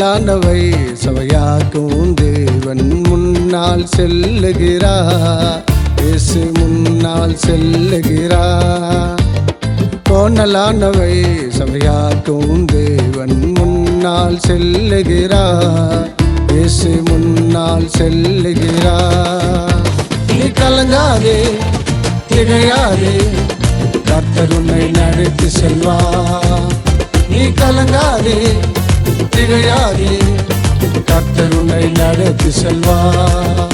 கோணலானவை சபையாக்கும் தேவன் முன்னால் செல்லுகிறார். இயேசு முன்னால் செல்லுகிறார். கோணலானவை சபையாக்கும் தேவன் முன்னால் செல்லுகிறார். இயேசு முன்னால் செல்லுகிறார். நீ கலங்காதே, திகையாதே, கர்த்தர் உன்னை நடத்தி செல்வார். நீ கலங்காதே, திகையாதே, கர்த்தர் உன்னை நடத்தி செல்வார்.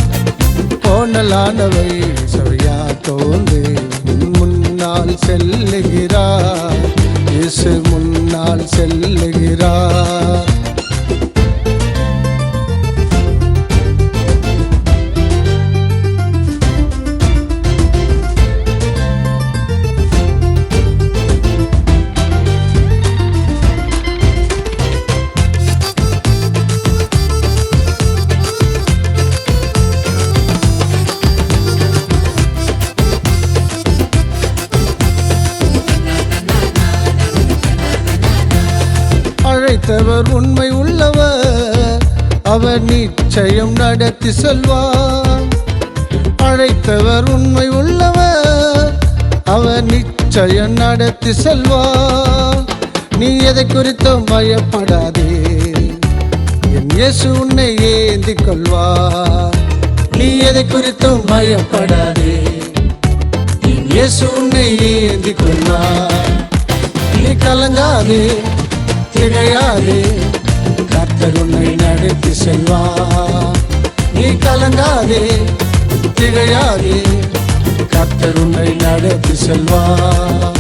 கோணலானவை சபையாக்கும் தேவன் முன்னால் செல்லுகிறார். இயேசு முன்னால் செல்லுகிறார். அழைத்தவர் உண்மை உள்ளவர், அவர் நிச்சயம் நடத்தி செல்வார். அழைத்தவர் உண்மை உள்ளவர், அவர் நிச்சயம் நடத்தி செல்வார். நீ எதை குறித்தும் பயப்படாதே, என் இயேசு உன்னை ஏந்திக் கொள்வார். நீ எதை குறித்தும் பயப்படாதே, என் இயேசு உன்னை ஏந்திக் கொள்வார். நீ கலங்காதே, திகையாதே, கர்த்தர் உன்னை நடத்தி செல்வார். நீ கலங்காதே, திகையாதே, கர்த்தர் உன்னை நடத்தி செல்வார்.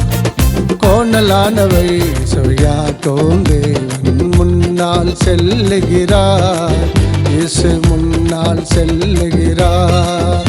கோணலானவை சபையாக்கும் தேவன் முன்னால் செல்லுகிறார். இயேசு முன்னால் செல்லுகிறார்.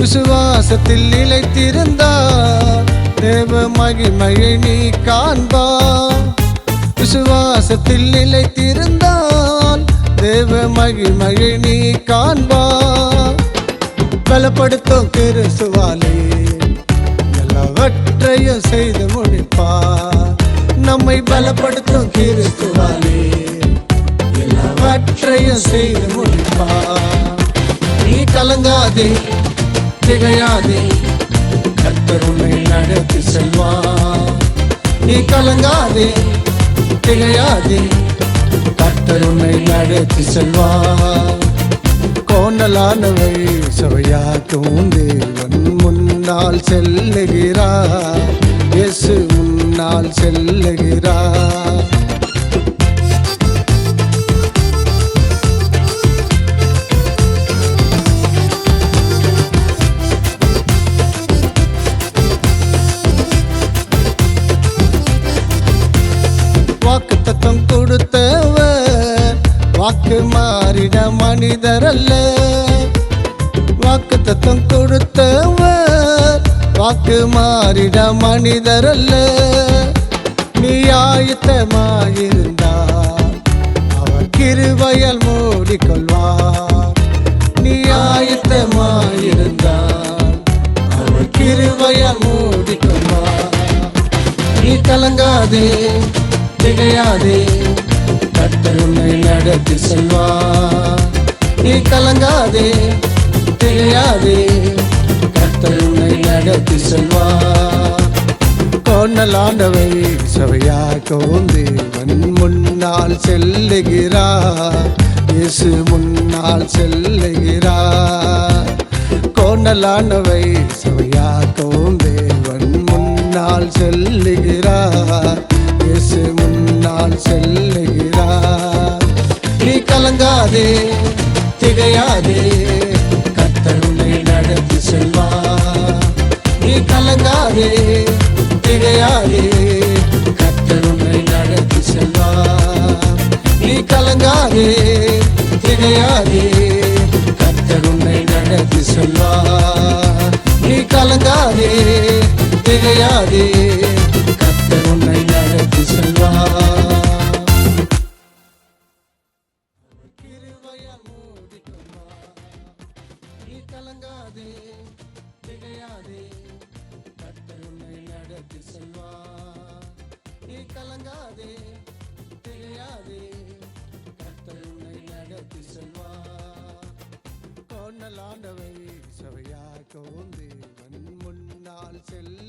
விசுவாசத்தில் நிலைத்திருந்தார், தேவ மகிமையை நீ காண்பார். விசுவாசத்தில் நிலைத்திருந்தால் தேவ மகிமையை நீ காண்பார். பலப்படுத்தும் கிறிஸ்துவாலே எல்லாவற்றையும் செய்து முடிப்பார். நம்மை பலப்படுத்தும் கிறிஸ்துவாலே எல்லாவற்றையும் செய்து முடிப்பார். நீ கலங்காதே, திகையாதே, கர்த்தர் உன்னை நடத்தி செல்வார். நீ கலங்காதே, திகையாதே, கர்த்தர் உன்னை நடத்தி செல்வார். கோணலானவை சபையாக்கும் தேவன் முன்னால் செல்லுகிறார். இயேசு முன்னால் செல்லுகிறார். வாக்குத்தத்தம் கொடுத்தவர் வாக்கு மாறிட மனிதர் அல்ல. வாக்குத்தத்தம் கொடுத்தவர் வாக்கு மாறிட மனிதர் அல்ல. நீ ஆயத்தமாயிருந்தால் அவர் கிருபையால் மூடிக்கொள்வார். நீ ஆயத்தமாயிருந்தால் அவர் கிருபையால் மூடிக்கொள்வார். நீ கலங்காதே, திகையாதே, கர்த்தர் உன்னை நடத்தி செல்வார். நீ கலங்காதே, திகையாதே, கர்த்தர் உன்னை நடத்தி செல்வார். கோணலானவை சபையாக்கும் தேவன் முன்னால் செல்லுகிறார். இயேசு முன்னால் செல்லுகிறார். கோணலானவை சபையாக்கும் தேவன் முன்னால் செல்லுகிறார். இயேசு முன்னால் செல்லுகிறார். நீ கலங்காதே, திகையாதே, கர்த்தர் உன்னை நடத்தி செல்வார். நீ கலங்காதே, திகையாதே, கர்த்தர் உன்னை நடத்தி செல்வார். நீ கலங்காதே, திகையாதே, கலங்காதே, கர்த்தர் உன்னை நடத்தி செல்வார். நீ கலங்காதே, திகையாதே, கர்த்தர் உன்னை நடத்தி செல்வார். கிருபையால் மூடிக்கொள்வார். நீ கலங்காதே, திகையாதே, கர்த்தர் உன்னை நடத்தி செல்வார். நீ கலங்காதே, திகையாதே, கர்த்தர் உன்னை நடத்தி செல்வார். கோணலாண்டவை சபையாக்கும் தேவன் முன்னால் செல்லுகிறார்.